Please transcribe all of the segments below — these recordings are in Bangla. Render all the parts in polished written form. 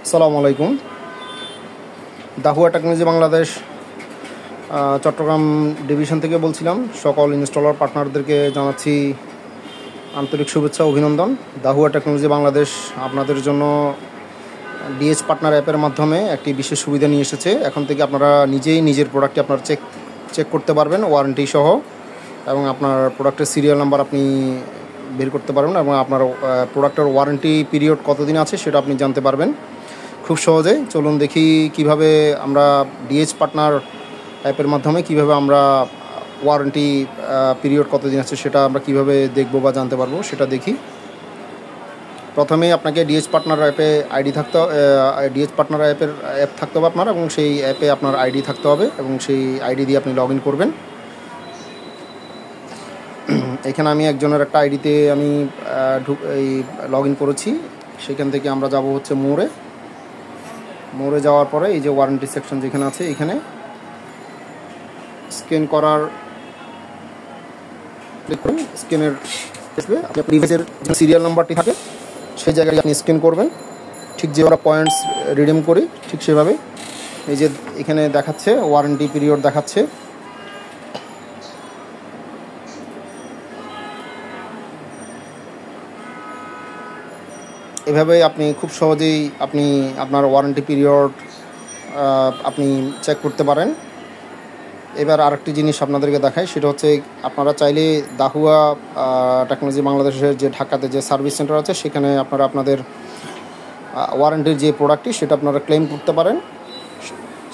আসসালামু আলাইকুম। Dahua technology Bangladesh Chattogram division থেকে বলছিলাম। সকল ইনস্টলার পার্টনারদেরকে জানাচ্ছি আন্তরিক শুভেচ্ছা, অভিনন্দন। দাহুয়া টেকনোলজি বাংলাদেশ আপনাদের জন্য ডিএইচ পার্টনার অ্যাপের মাধ্যমে একটি বিশেষ সুবিধা নিয়ে এসেছে। এখন থেকে আপনারা নিজেই নিজের প্রোডাক্টটি আপনার চেক করতে পারবেন ওয়ারেন্টি সহ, এবং আপনার প্রোডাক্টের সিরিয়াল নাম্বার আপনি বের করতে পারবেন, এবং আপনার প্রোডাক্টের ওয়ারেন্টি পিরিয়ড কতদিন আছে সেটা আপনি জানতে পারবেন খুব সহজে। চলুন দেখি কিভাবে আমরা ডিএইচ পার্টনার অ্যাপের মাধ্যমে কিভাবে আমরা ওয়ারেন্টি পিরিয়ড কতদিন আছে সেটা আমরা কিভাবে দেখব বা জানতে পারবো সেটা দেখি। প্রথমেই আপনাকে ডিএইচ পার্টনার অ্যাপে আইডি থাকতে ডিএইচ পার্টনার অ্যাপ থাকতে হবে আপনার, এবং সেই অ্যাপে আপনার আইডি থাকতে হবে, এবং সেই আইডি দিয়ে আপনি লগ ইন করবেন। এখানে আমি একজনের একটা আইডিতে আমি লগ ইন করেছি। সেখান থেকে আমরা যাব হচ্ছে মোড়ে যাওয়ার পরে এই যে ওয়ারেন্টি সেকশন যেখানে আছে, এখানে স্ক্যান করার ক্লিক করুন। স্ক্যানের আসবে, আপনার প্রিভিয়াসের যে সিরিয়াল নাম্বারটি থাকে সেই জায়গায় আপনি স্ক্যান করবেন, ঠিক যে আমরা পয়েন্টস রিডিম করি ঠিক সেভাবে। এই যে এখানে দেখাচ্ছে ওয়ারেন্টি পিরিয়ড দেখাচ্ছে। এভাবে আপনি খুব সহজেই আপনার ওয়ারেন্টি পিরিয়ড আপনি চেক করতে পারেন। এবার আরেকটি জিনিস আপনাদেরকে দেখাই, সেটা হচ্ছে আপনারা চাইলে দাহুয়া টেকনোলজি বাংলাদেশের যে ঢাকাতে যে সার্ভিস সেন্টার আছে সেখানে আপনারা আপনাদের ওয়ারেন্টির যে প্রোডাক্টটি সেটা আপনারা ক্লেম করতে পারেন।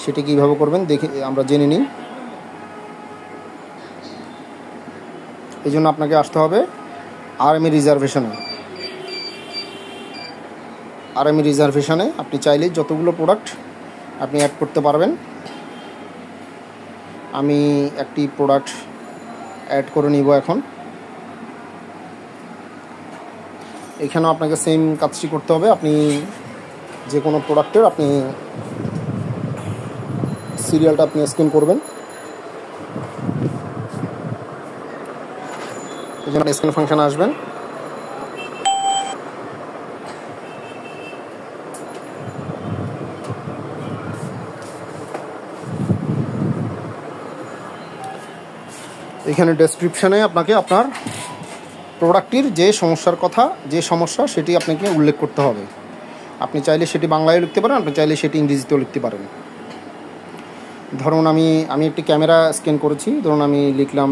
সেটি কীভাবে করবেন দেখে আমরা জেনে নিই। এই জন্য আপনাকে আসতে হবে আরএমই রিজার্ভেশনে। আপনি চাইলে যতগুলো প্রোডাক্ট আপনি অ্যাড করতে পারবেন। আমি একটি প্রোডাক্ট অ্যাড করে নিব এখন। এখানেও আপনাকে সেম কাজটি করতে হবে। আপনি যে কোনো প্রোডাক্টের আপনি সিরিয়ালটা আপনি স্ক্যান করবেন। এই জন্য স্ক্যান ফাংশনে আসবেন। এখানে ডেসক্রিপশানে আপনাকে আপনার প্রোডাক্টটির যে সমস্যা সেটি আপনাকে উল্লেখ করতে হবে। আপনি চাইলে সেটি বাংলায় লিখতে পারেন, আপনি চাইলে সেটি ইংরেজিতেও লিখতে পারেন। ধরুন আমি একটি ক্যামেরা স্ক্যান করেছি, ধরুন আমি লিখলাম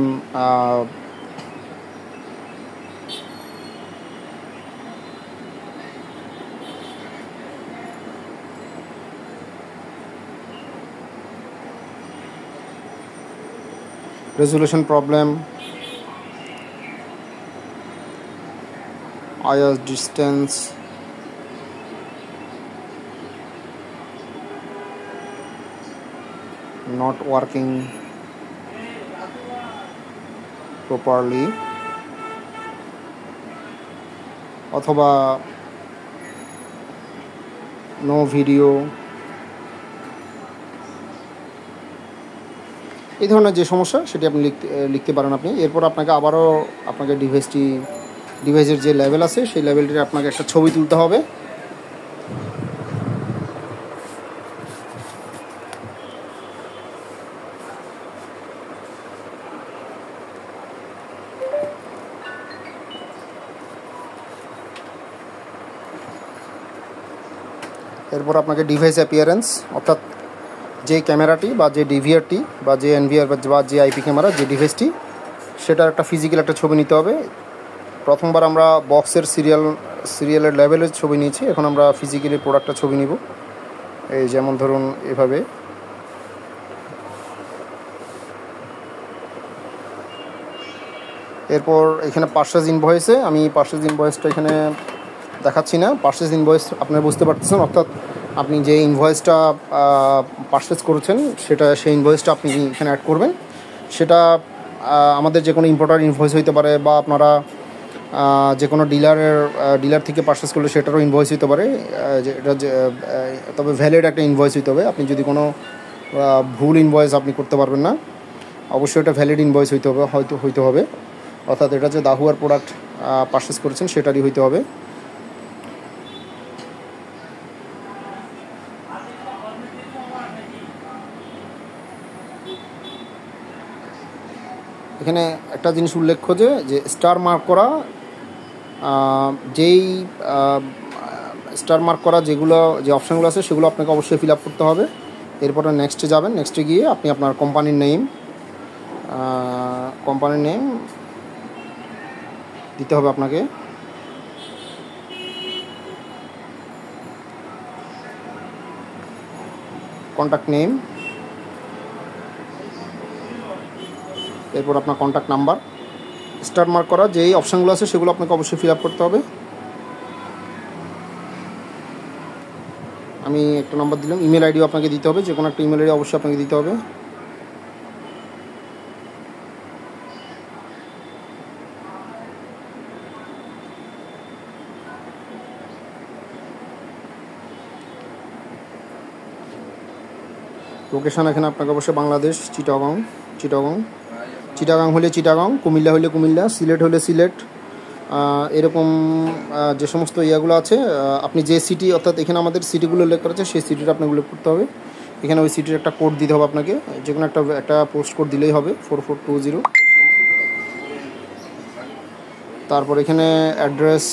resolution problem, IR distance, not working properly, অথবা no video, এই ধরনের যে সমস্যা সেটি আপনি লিখতে পারেন আপনি। এরপর আপনাকে ডিভাইসের যে লেভেল আছে সেই লেভেলটির আপনাকে একটা ছবি তুলতে হবে। এরপর আপনাকে ডিভাইস অ্যাপিয়ারেন্স, অর্থাৎ যে ক্যামেরাটি বা যে ডিভিআরটি বা যে এনভিআর বা যে আইপি ক্যামেরা যে ডিভাইসটি সেটার একটা ফিজিক্যাল একটা ছবি নিতে হবে। প্রথমবার আমরা বক্সের সিরিয়ালের লেভেলের ছবি নিয়েছি, এখন আমরা ফিজিক্যালি প্রোডাক্টটা ছবি নিব। এই যেমন ধরুন এভাবে। এরপর এখানে পারচেজ ইনভয়েসে আমি পারচেজ ইনভয়েসটা এখানে দেখাচ্ছি না। পারচেজ ইনভয়েস আপনারা বুঝতে পারতেছেন, অর্থাৎ আপনি যে ইনভয়েসটা পারচেজ করেছেন সেই ইনভয়েসটা আপনি এখানে অ্যাড করবেন। সেটা আমাদের যে কোনো ইম্পোর্টার ইনভয়েস হইতে পারে, বা আপনারা যে কোনো ডিলার থেকে পারচেজ করলে সেটারও ইনভয়েস হইতে পারে। তবে ভ্যালিড একটা ইনভয়েস হইতে হবে। আপনি যদি কোনো ভুল ইনভয়েস আপনি করতে পারবেন না, অবশ্যই এটা ভ্যালিড ইনভয়েস হইতে হবে। অর্থাৎ এটা যে দাহুয়ার প্রোডাক্ট পারচেজ করেছেন সেটারই হইতে হবে। এখানে একটা জিনিস উল্লেখ্য যে স্টার মার্ক করা যেই স্টার মার্ক করা যে অপশানগুলো আছে সেগুলো আপনাকে অবশ্যই ফিল আপ করতে হবে। এরপরে নেক্সটে যাবেন, নেক্সটে গিয়ে আপনি আপনার কোম্পানির নেম দিতে হবে আপনাকে। কন্ট্যাক্ট নেম, এরপর আপনার কন্ট্যাক্ট নাম্বার। স্টার মার্ক করা যেই অপশানগুলো আছে সেগুলো আপনাকে অবশ্যই ফিল আপ করতে হবে। আমি একটা নাম্বার দিলাম। ইমেল আইডিও আপনাকে দিতে হবে, যে কোনো একটা ইমেল আইডি অবশ্যই আপনাকে দিতে হবে। লোকেশান এখানে আপনাকে অবশ্যই বাংলাদেশ, চিটাগাং হলে চিটাগাং, কুমিল্লা হলে কুমিল্লা, সিলেট হলে সিলেট, এরকম যে সমস্ত ইয়াগুলো আছে আপনি যে সিটি, অর্থাৎ এখানে আমাদের সিটিগুলো উল্লেখ করা আছে সেই সিটিটা আপনাকে উল্লেখ করতে হবে। এখানে ওই সিটির একটা কোড দিতে হবে আপনাকে, যে কোনো একটা পোস্ট কোড দিলেই হবে 4420। তারপর এখানে অ্যাড্রেস,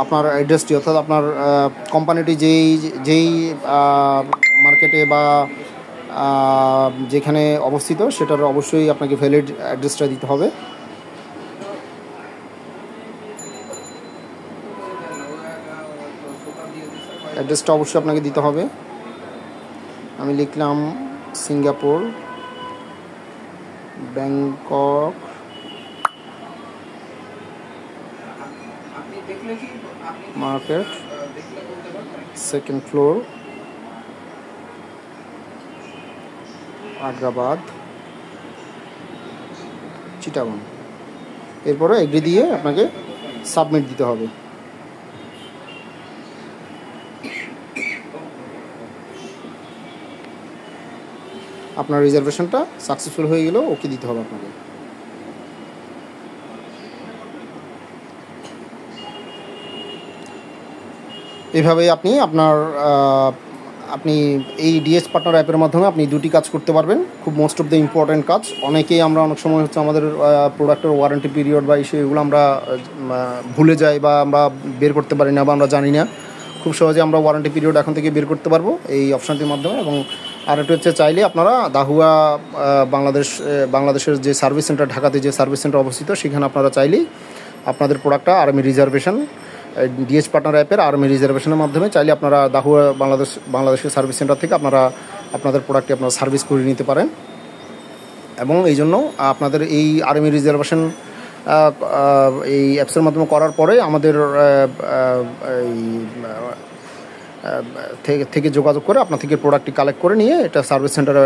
আপনার অ্যাড্রেসটি, অর্থাৎ আপনার কোম্পানিটি যেই মার্কেটে বা যেখানে অবস্থিত সেটার অবশ্যই আপনাকে ভ্যালিড অ্যাড্রেসটা দিতে হবে। অ্যাড্রেসটা অবশ্যই আপনাকে দিতে হবে। আমি লিখলাম Singapore, Bangkok, market, 2nd floor, Agrabad, Chittagong. এরপরে এগ্রি দিয়ে আপনাকে সাবমিট দিতে হবে। আপনার রিজার্ভেশনটা সাকসেসফুল হয়ে গেলেও ওকে দিতে হবে আপনাকে। এভাবেই আপনি এই ডিএস পার্টনার অ্যাপের মাধ্যমে আপনি দুটি কাজ করতে পারবেন, খুব মোস্ট অফ দ্য ইম্পর্ট্যান্ট কাজ। অনেকেই আমরা অনেক সময় হচ্ছে আমাদের প্রোডাক্টের ওয়ারেন্টি পিরিয়ড বা এগুলো আমরা ভুলে যাই বা আমরা বের করতে পারি না বা আমরা জানি না। খুব সহজে আমরা ওয়ারেন্টি পিরিয়ড এখন থেকে বের করতে পারবো এই অপশানটির মাধ্যমে। এবং আরেকটি হচ্ছে, চাইলে আপনারা দাহুয়া বাংলাদেশের যে সার্ভিস সেন্টার, ঢাকাতে যে সার্ভিস সেন্টার অবস্থিত, সেখানে আপনারা চাইলেই আপনাদের প্রোডাক্টটা আর্মি রিজার্ভেশন, ডিএস পার্টনার অ্যাপের আর্মি রিজার্ভেশনের মাধ্যমে চাইলে আপনারা দাহুয়া বাংলাদেশের সার্ভিস সেন্টার থেকে আপনাদের প্রোডাক্টটি আপনারা সার্ভিস করে নিতে পারেন। এবং এই জন্য আপনাদের এই আর্মি রিজার্ভেশন এই অ্যাপসের মাধ্যমে করার পরে আমাদের থেকে যোগাযোগ করে আপনার থেকে প্রোডাক্টটি কালেক্ট করে নিয়ে এটা সার্ভিস সেন্টারে